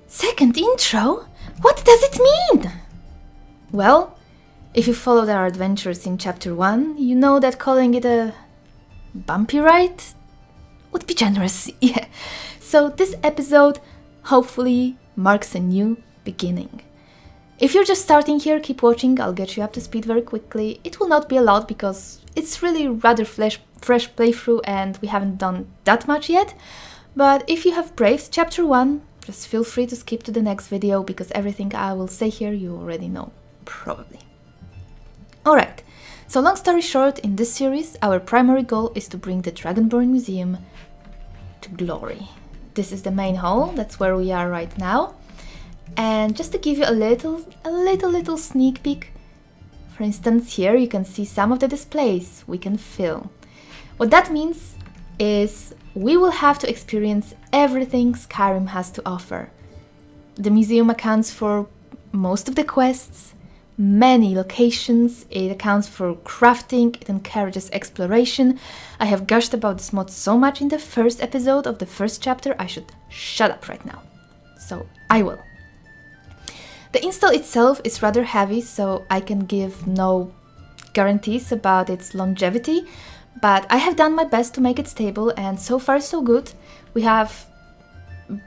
Second intro? What does it mean? Well, if you followed our adventures in Chapter 1, you know that calling it a bumpy ride would be generous, yeah. So this episode hopefully marks a new beginning. If you're just starting here, keep watching, I'll get you up to speed very quickly. It will not be a lot because it's really rather fresh playthrough and we haven't done that much yet. But if you have braved Chapter 1, just feel free to skip to the next video because everything I will say here you already know, probably. Alright, so long story short, in this series our primary goal is to bring the Dragonborn Museum to glory. This is the main hall, that's where we are right now. And just to give you a little sneak peek, for instance here you can see some of the displays we can fill. What that means is we will have to experience everything Skyrim has to offer. The museum accounts for most of the quests, many locations, it accounts for crafting, it encourages exploration. I have gushed about this mod so much in the first episode of the first chapter, I should shut up right now. So I will. The install itself is rather heavy, so I can give no guarantees about its longevity, but I have done my best to make it stable and so far so good. We have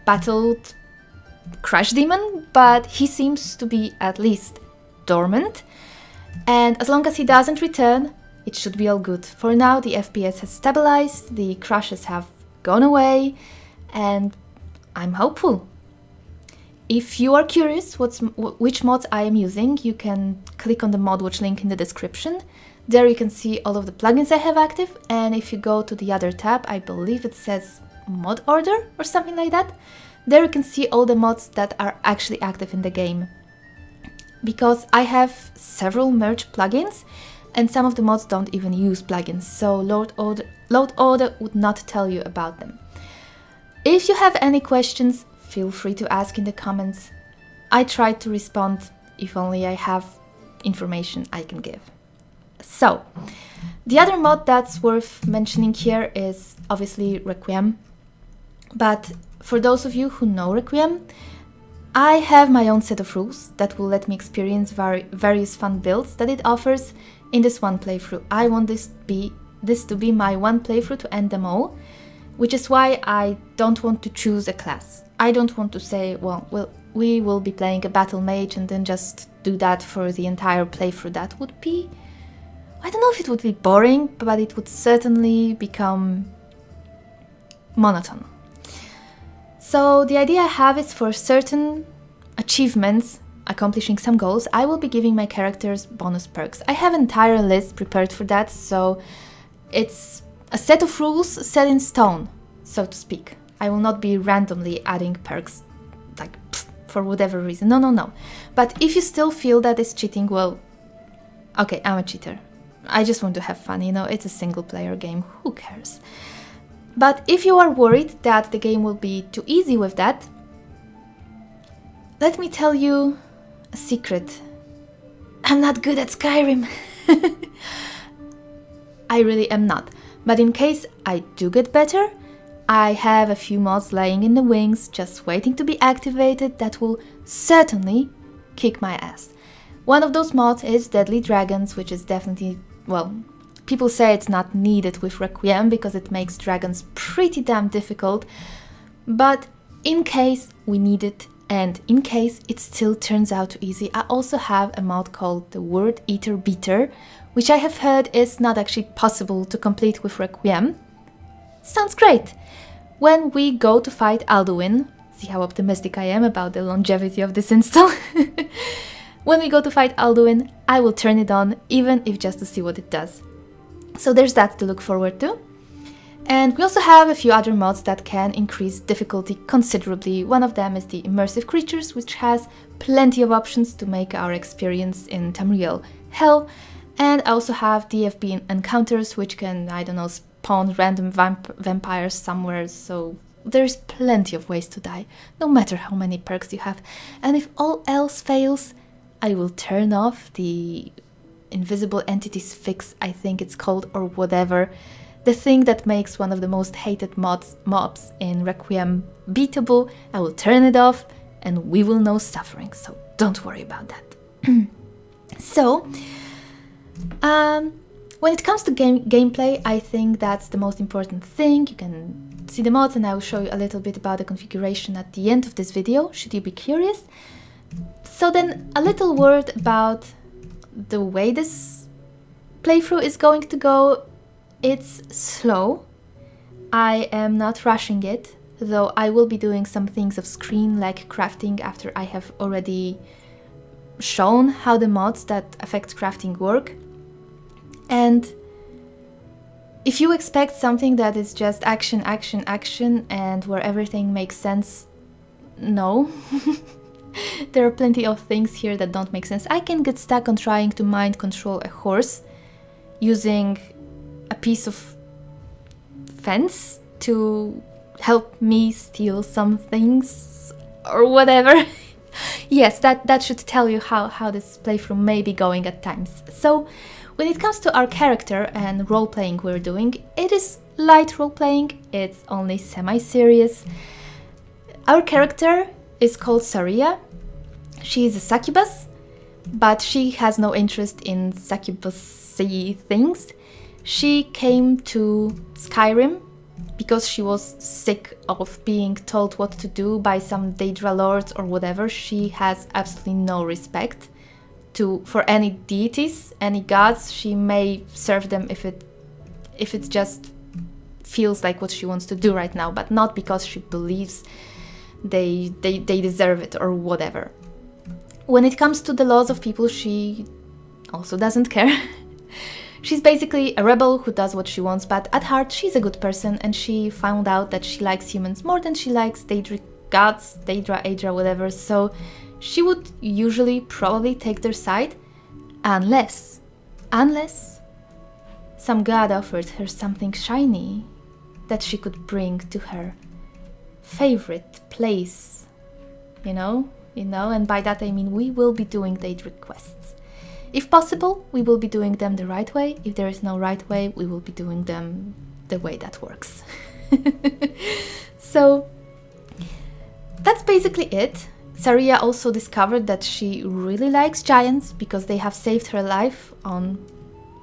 battled Crash Demon, but he seems to be at least dormant, and as long as he doesn't return, it should be all good. For now the FPS has stabilized, the crashes have gone away, and I'm hopeful. If you are curious which mods I am using, you can click on the mod watch link in the description. There you can see all of the plugins I have active, and if you go to the other tab, I believe it says mod order or something like that, there you can see all the mods that are actually active in the game. Because I have several merge plugins and some of the mods don't even use plugins, so load order would not tell you about them. If you have any questions, feel free to ask in the comments. I try to respond if only I have information I can give. So, the other mod that's worth mentioning here is obviously Requiem. But for those of you who know Requiem, I have my own set of rules that will let me experience various fun builds that it offers in this one playthrough. I want this to be my one playthrough to end them all, which is why I don't want to choose a class. I don't want to say, well, we will be playing a battle mage and then just do that for the entire playthrough. That would be, I don't know if it would be boring, but it would certainly become monotone. So the idea I have is for certain achievements, accomplishing some goals, I will be giving my characters bonus perks. I have an entire list prepared for that, so it's a set of rules set in stone, so to speak. I will not be randomly adding perks, like, for whatever reason. No. But if you still feel that is cheating, well, okay, I'm a cheater. I just want to have fun, you know, it's a single player game, who cares? But if you are worried that the game will be too easy with that, let me tell you a secret. I'm not good at Skyrim. I really am not. But in case I do get better, I have a few mods lying in the wings, just waiting to be activated that will certainly kick my ass. One of those mods is Deadly Dragons, which is definitely, well, people say it's not needed with Requiem because it makes dragons pretty damn difficult, but in case we need it and in case it still turns out too easy, I also have a mod called the Word Eater Beater, which I have heard is not actually possible to complete with Requiem. Sounds great! When we go to fight Alduin, see how optimistic I am about the longevity of this install? When we go to fight Alduin, I will turn it on, even if just to see what it does. So there's that to look forward to. And we also have a few other mods that can increase difficulty considerably. One of them is the Immersive Creatures, which has plenty of options to make our experience in Tamriel hell. And I also have DFB Encounters, which can, I don't know, spawn random vampires somewhere, so there's plenty of ways to die, no matter how many perks you have. And if all else fails, I will turn off the Invisible Entities Fix, I think it's called, or whatever. The thing that makes one of the most hated mobs in Requiem beatable, I will turn it off and we will know suffering, so don't worry about that. So, when it comes to gameplay, I think that's the most important thing. You can see the mods and I will show you a little bit about the configuration at the end of this video, should you be curious. So then, a little word about the way this playthrough is going to go. It's slow. I am not rushing it, though I will be doing some things off screen like crafting after I have already shown how the mods that affect crafting work. And if you expect something that is just action, action, action and where everything makes sense, no. There are plenty of things here that don't make sense. I can get stuck on trying to mind control a horse using a piece of fence to help me steal some things or whatever. Yes, that should tell you how this playthrough may be going at times. So, when it comes to our character and role-playing we're doing, it is light role-playing, it's only semi-serious. Our character is called Saria. She is a succubus, but she has no interest in succubus-y things. She came to Skyrim because she was sick of being told what to do by some Daedra lords or whatever. She has absolutely no respect for any deities, any gods. She may serve them if it just feels like what she wants to do right now, but not because she believes they deserve it or whatever. When it comes to the laws of people, she also doesn't care. She's basically a rebel who does what she wants, but at heart she's a good person, and she found out that she likes humans more than she likes Daedric gods, Daedra, Aedra, whatever, so she would usually probably take their side, unless some god offered her something shiny that she could bring to her favorite place, you know, and by that I mean we will be doing Daedric quests. If possible, we will be doing them the right way. If there is no right way, we will be doing them the way that works. So, that's basically it. Saria also discovered that she really likes giants because they have saved her life on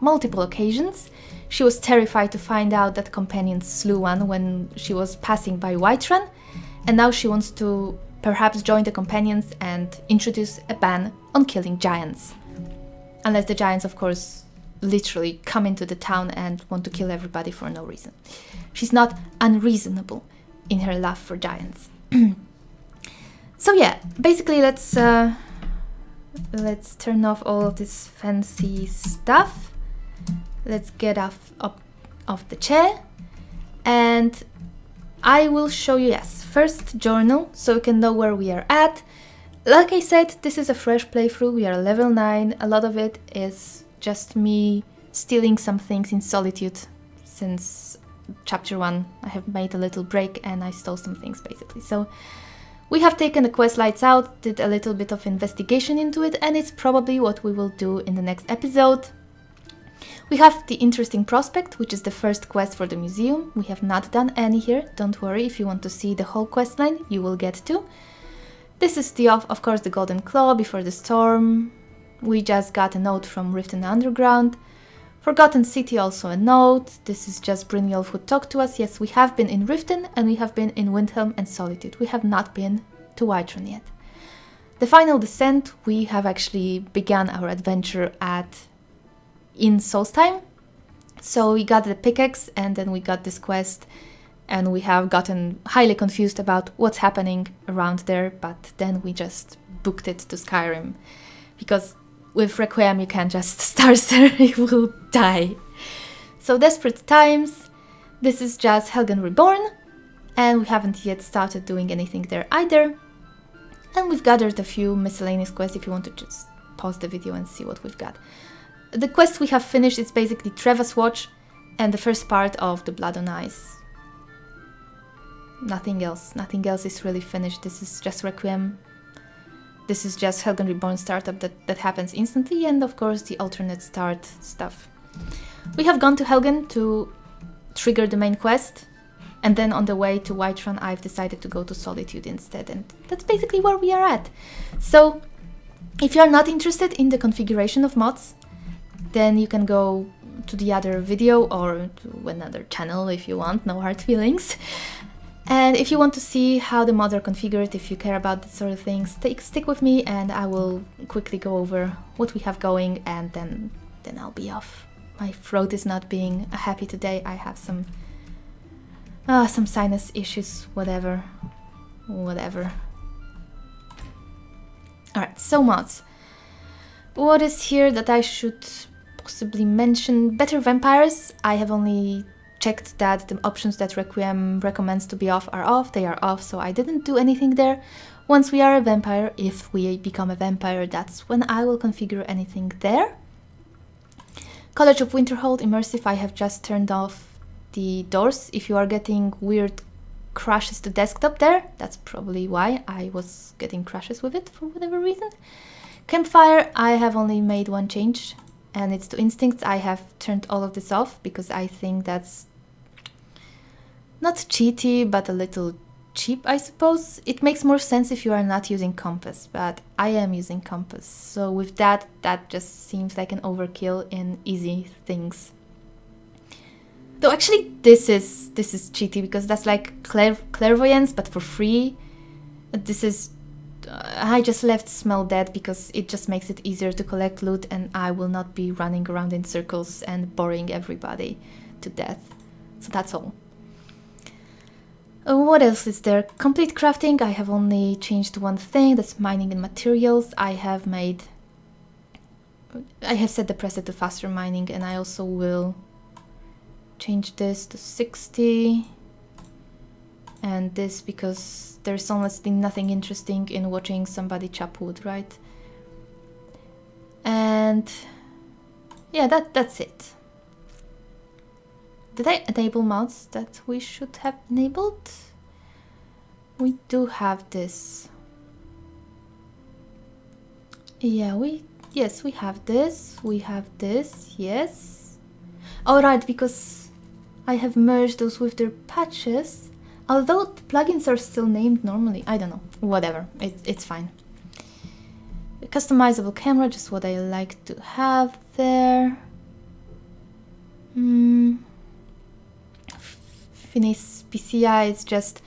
multiple occasions. She was terrified to find out that companions slew one when she was passing by Whiterun, and now she wants to perhaps join the companions and introduce a ban on killing giants. Unless the giants, of course, literally come into the town and want to kill everybody for no reason. She's not unreasonable in her love for giants. So yeah, basically let's turn off all of this fancy stuff. Let's get off the chair, and I will show you, yes, first journal, so you can know where we are at. Like I said, this is a fresh playthrough, we are level 9, a lot of it is just me stealing some things in solitude. Since chapter 1 I have made a little break and I stole some things basically. So we have taken the quest Lights Out, did a little bit of investigation into it, and it's probably what we will do in the next episode. We have the Interesting Prospect, which is the first quest for the museum. We have not done any here, don't worry, if you want to see the whole quest line, you will get to. This is of course the Golden Claw, Before the Storm. We just got a note from Riften Underground. Forgotten City, also a note. This is just Brynjolf who talked to us. Yes, we have been in Riften and we have been in Windhelm and Solitude. We have not been to Whiterun yet. The Final Descent, we have actually begun our adventure in Solstheim. So we got the pickaxe and then we got this quest, and we have gotten highly confused about what's happening around there, but then we just booked it to Skyrim. Because with Requiem you can't just start there, you will die. So Desperate Times, this is just Helgen Reborn, and we haven't yet started doing anything there either. And we've gathered a few miscellaneous quests if you want to just pause the video and see what we've got. The quest we have finished is basically Treva's Watch and the first part of the Blood on Ice. Nothing else is really finished. This is just Requiem. This is just Helgen Reborn startup that happens instantly, and of course the alternate start stuff. We have gone to Helgen to trigger the main quest, And then on the way to Whiterun, I've decided to go to Solitude instead, and that's basically where we are at. So if you're not interested in the configuration of mods, then you can go to the other video or to another channel if you want, no hard feelings. And if you want to see how the mods are configured, if you care about this sort of things, stick with me and I will quickly go over what we have going, and then I'll be off. My throat is not being happy today. I have some sinus issues, whatever. Alright, so mods. What is here that I should possibly mention? Better vampires. I have only checked that the options that Requiem recommends to be off are off. They are off, so I didn't do anything there. Once we are a vampire, if we become a vampire, that's when I will configure anything there. College of Winterhold Immersive, I have just turned off the doors. If you are getting weird crashes to desktop there, that's probably why I was getting crashes with it for whatever reason. Campfire, I have only made one change, and it's to instincts. I have turned all of this off because I think that's not cheaty, but a little cheap, I suppose. It makes more sense if you are not using compass, but I am using compass. So with that just seems like an overkill in easy things. Though actually this is cheaty because that's like clairvoyance, but for free. This is I just left Smell Dead because it just makes it easier to collect loot, and I will not be running around in circles and boring everybody to death. So that's all. What else is there? Complete crafting, I have only changed one thing, that's mining and materials. I have set the preset to faster mining, and I also will change this to 60. And this because there's honestly nothing interesting in watching somebody chop wood, right? And yeah, that's it. Did I enable mods that we should have enabled? We do have this. Yeah, yes, we have this. We have this, yes. Alright, because I have merged those with their patches. Although the plugins are still named normally, I don't know, whatever, it's fine. Customizable camera, just what I like to have there. Finis PCI is just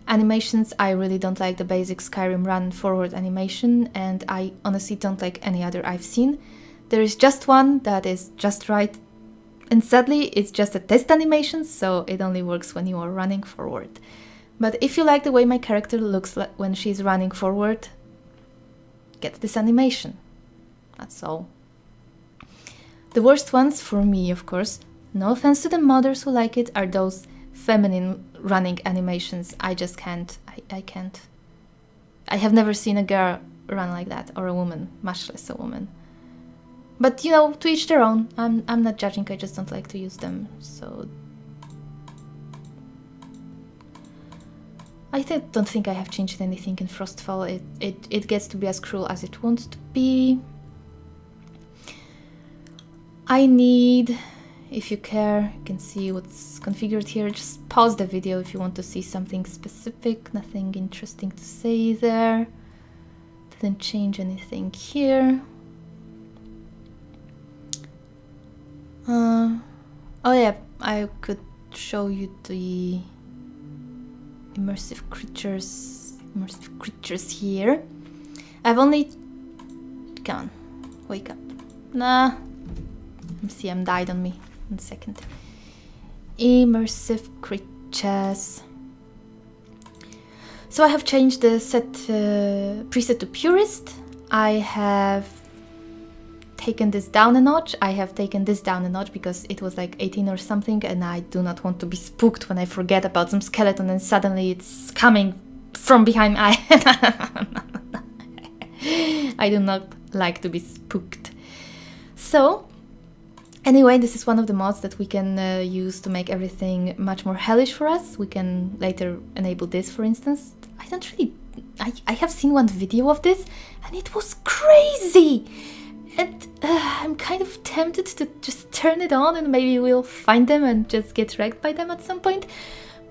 animations. I really don't like the basic Skyrim run forward animation, and I honestly don't like any other I've seen. There is just one that is just right, and sadly it's just a test animation, so it only works when you are running forward. But if you like the way my character looks like when she's running forward, get this animation. That's all. The worst ones for me, of course, no offense to the modders who like it, are those feminine running animations. I just can't. I can't. I have never seen a girl run like that, or a woman, much less a woman. But you know, to each their own. I'm not judging, I just don't like to use them. So I don't think I have changed anything in Frostfall. It gets to be as cruel as it wants to be. I need, if you care, you can see what's configured here. Just pause the video if you want to see something specific. Nothing interesting to say there. Didn't change anything here. Oh yeah, I could show you the immersive creatures here. I've only... Come on, wake up. Nah. MCM died on me. 1 second. Immersive creatures. So I have changed the preset to purist. I have taken this down a notch. I have taken this down a notch because it was like 18 or something, and I do not want to be spooked when I forget about some skeleton and suddenly it's coming from behind my I do not like to be spooked. So anyway, this is one of the mods that we can use to make everything much more hellish for us. We can later enable this, for instance. I have seen one video of this and it was crazy. And I'm kind of tempted to just turn it on and maybe we'll find them and just get wrecked by them at some point.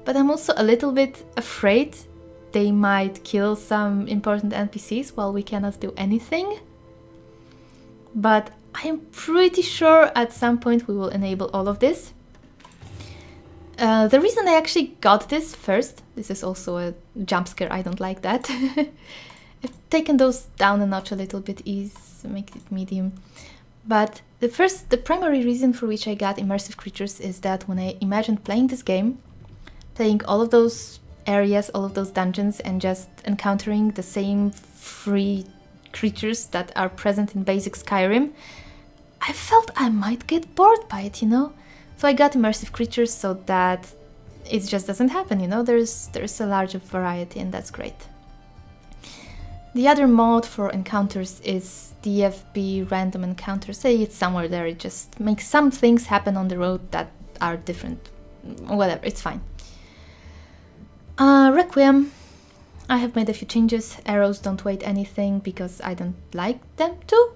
but I'm also a little bit afraid they might kill some important NPCs while we cannot do anything. But I am pretty sure at some point we will enable all of this. The reason I actually got this first, this is also a jump scare, I don't like that. I've taken those down a notch a little bit, make it medium. But the primary reason for which I got immersive creatures is that when I imagined playing this game, playing all of those areas, all of those dungeons, and just encountering the same free creatures that are present in basic Skyrim, I felt I might get bored by it, you know? So I got immersive creatures so that it just doesn't happen, you know? There's a larger variety, and that's great. The other mode for encounters is DFB random encounters. Say it's somewhere there, it just makes some things happen on the road that are different. Whatever, it's fine. Requiem. I have made a few changes. Arrows don't weigh anything because I don't like them to.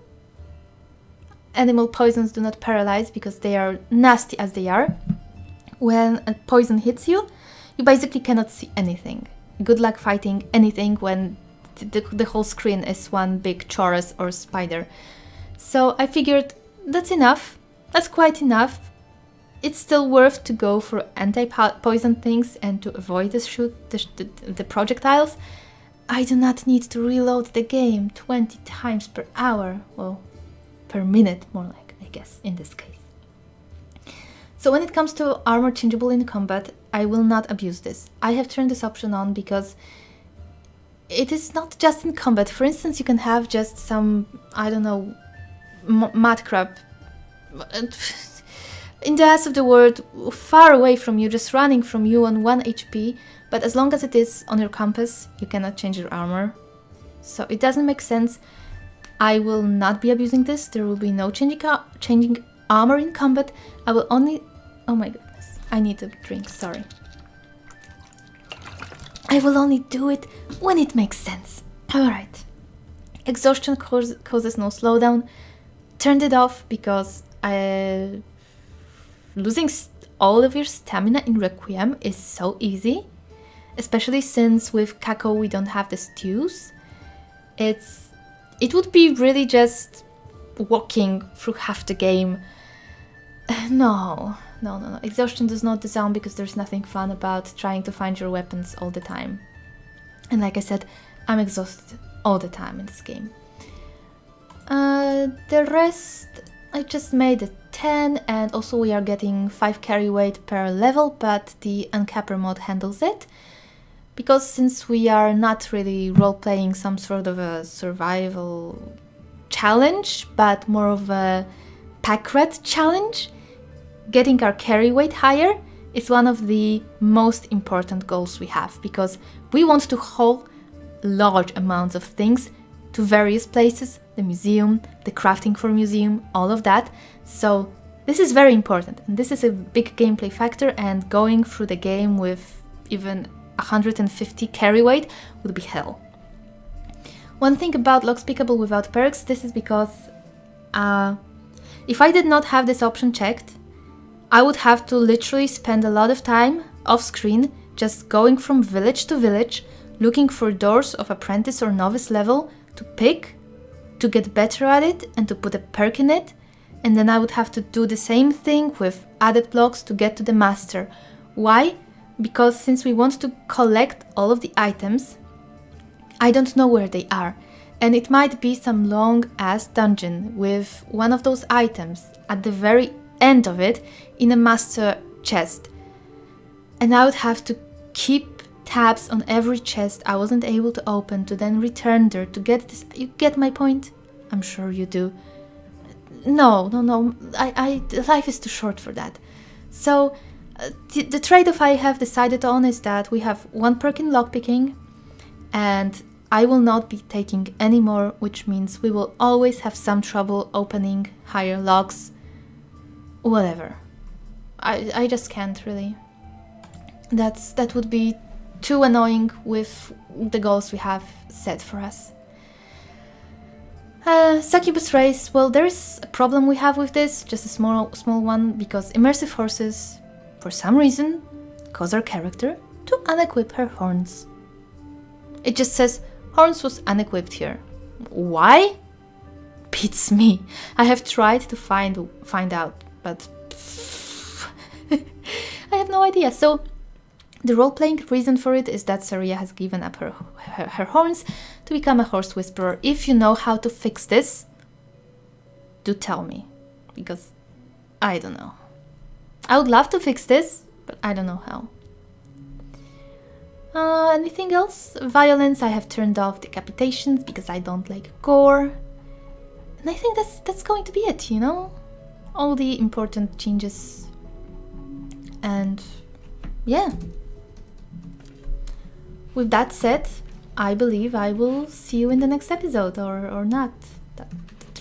Animal poisons do not paralyze because they are nasty as they are. When a poison hits you, you basically cannot see anything. Good luck fighting anything when the whole screen is one big chorus or spider. So I figured that's enough. That's quite enough. It's still worth to go for anti-poison things and to avoid the projectiles. I do not need to reload the game 20 times per hour. Well, per minute, more like, I guess, in this case. So when it comes to armor changeable in combat, I will not abuse this. I have turned this option on because it is not just in combat. For instance, you can have just some, I don't know, mud crab in the ass of the world, far away from you, just running from you on 1 HP, but as long as it is on your compass, you cannot change your armor. So it doesn't make sense. I will not be abusing this. There will be no changing armor in combat. I will only... Oh my goodness. I need a drink, sorry. I will only do it when it makes sense. Alright. Exhaustion causes no slowdown. Turned it off because losing all of your stamina in Requiem is so easy. Especially since with Kako we don't have the stews. It would be really just walking through half the game. No. Exhaustion does not disarm because there's nothing fun about trying to find your weapons all the time. And like I said, I'm exhausted all the time in this game. The rest, I just made a 10, and also we are getting 5 carry weight per level, but the Uncapper mod handles it. Because since we are not really role-playing some sort of a survival challenge, but more of a pack rat challenge, getting our carry weight higher is one of the most important goals we have, because we want to haul large amounts of things to various places, the museum, the crafting for museum, all of that. So this is very important, and this is a big gameplay factor, and going through the game with even 150 carry weight would be hell. One thing about Lock Speakable without perks, this is because if I did not have this option checked, I would have to literally spend a lot of time off screen just going from village to village, looking for doors of apprentice or novice level to pick, to get better at it and to put a perk in it, and then I would have to do the same thing with added blocks to get to the master. Why? Because since we want to collect all of the items, I don't know where they are, and it might be some long-ass dungeon with one of those items at the very end of it in a master chest, and I would have to keep tabs on every chest I wasn't able to open to then return there to get this. You get my point? I'm sure you do. No, life is too short for that. So the trade-off I have decided on is that we have one perk in lockpicking, and I will not be taking any more, which means we will always have some trouble opening higher locks. Whatever. I just can't really. That would be too annoying with the goals we have set for us. Succubus race. Well, there's a problem we have with this, just a small one, because immersive horses, for some reason, cause our character to unequip her horns. It just says horns was unequipped here. Why? Beats me. I have tried to find out, but I have no idea. So the role-playing reason for it is that Saria has given up her horns to become a horse whisperer. If you know how to fix this, do tell me, because I don't know. I would love to fix this, but I don't know how. Anything else? Violence, I have turned off decapitations because I don't like gore. And I think that's going to be it, you know? All the important changes. And yeah. With that said, I believe I will see you in the next episode, or not. That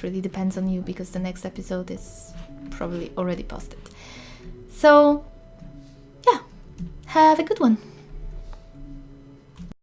really depends on you, because the next episode is probably already posted. So, yeah, have a good one.